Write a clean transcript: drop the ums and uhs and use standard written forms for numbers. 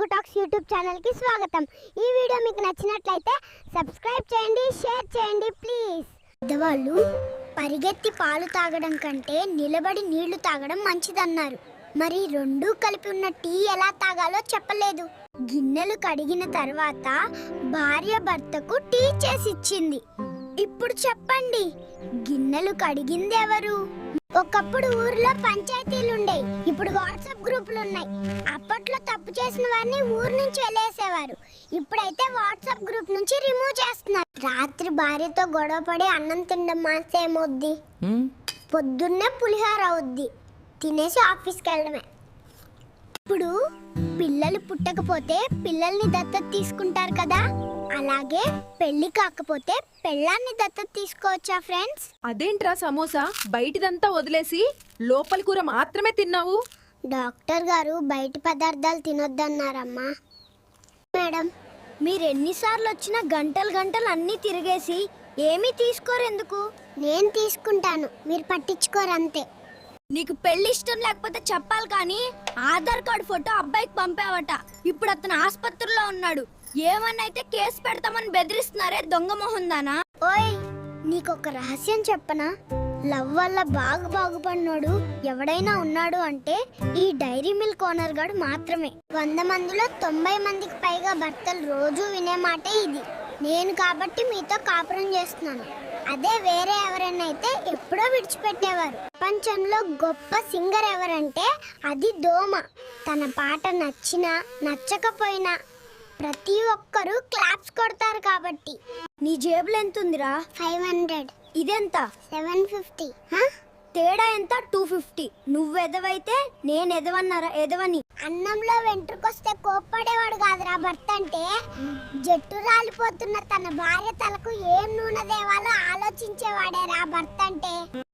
Telugu talks YouTube ఛానల్కి స్వాగతం. ఈ వీడియో మీకు నచ్చినట్లయితే సబ్స్క్రైబ్ చేయండి, షేర్ చేయండి ప్లీజ్. పెద్దవాళ్ళు పరిగెత్తి పాలు తాగడం కంటే నిలబడి నీళ్లు తాగడం మంచిదన్నారు. మరి రెండూ కలిపి ఉన్న టీ ఎలా తాగాలో చెప్పలేదు. గిన్నెలు కడిగిన తర్వాత భార్య భర్తకు టీ చేసి ఇచ్చింది. ఇప్పుడు చెప్పండి, గిన్నెలు కడిగింది ఎవరు? ఒకప్పుడు ఊర్లో పంచాయతీలు ఉండేవి, ఇప్పుడు వాట్సాప్ గ్రూపులు ఉన్నాయి. అప్పట్లో తప్పు చేసిన వారిని ఊరు నుంచి వెళ్ళేసేవారు, ఇప్పుడైతే వాట్సాప్ గ్రూప్ నుంచి రిమూవ్ చేస్తున్నారు. రాత్రి భార్యతో గొడవపడి అన్నం తినడం మానేమొద్ది, పొద్దున్నే పులిహోర అవుద్ది, తినేసి ఆఫీస్కి వెళ్ళడమే. ఇప్పుడు పిల్లలు పుట్టకపోతే పిల్లల్ని దత్తత తీసుకుంటారు కదా, అలాగే పెళ్లి కాకపోతే పెళ్ళాన్ని దత్తత తీసుకోవచ్చా ఫ్రెండ్స్? అదేంట్రా సమోసా బయటిదంతా వదిలేసి లోపలి కూర మాత్రమే తిన్నావు? డాక్టర్ గారు బయటి పదార్థాలు తినొద్దన్నారమ్మా. మేడం, మీరు ఎన్నిసార్లు వచ్చినా గంటలు గంటలు అన్నీ తిరిగేసి ఏమీ తీసుకోరెందుకు? నేను తీసుకుంటాను, మీరు పట్టించుకోరు అంతే. నీకు పెళ్లి ఇష్టం లేకపోతే చెప్పాలి కానీ ఆధార్ కార్డు ఫోటో అబ్బాయికి పంపావట. ఇప్పుడు అతను ఆసుపత్రిలో ఉన్నాడు, ఏమన్నా అయితే కేసు పెడతామని బెదిరిస్తున్నారే దొంగ మొహందానా. ఓయ్, నీకొక రహస్యం చెప్పనా? లవ్ వల్ల బాగుపడినోడు ఎవడైనా ఉన్నాడు అంటే ఈ డైరీ మిల్క్ ఓనర్ గాడు మాత్రమే. 100 మందిలో 90 మందికి పైగా భర్తలు రోజు వినే మాటే ఇది. నేను కాబట్టి మీతో కాపురం చేస్తున్నాను, అదే వేరే ఎవరైనా అయితే ఎప్పుడో విడిచిపెట్టేవారు. ప్రపంచంలో గొప్ప సింగర్ ఎవరంటే అది దోమ. తన పాట నచ్చినా నచ్చకపోయినా ప్రతి ఒక్కరూ క్లాప్స్ కొడతారు కాబట్టి. నీ జేబులో ఎంత ఉందిరా? 500. ఇదెంత? 750. తేడా ఎంత? 250. నువ్వు ఎదవైతే నేను ఎదవన్నారా? ఎదవని. అన్నంలో వెంట్రుకొస్తే కోప్పడేవాడు కాదురా భర్త అంటే. జట్టు రాలిపోతున్న తన భార్య తలకు ఏం నూనె దేవాలో ఆలోచించేవాడేరా భర్త అంటే.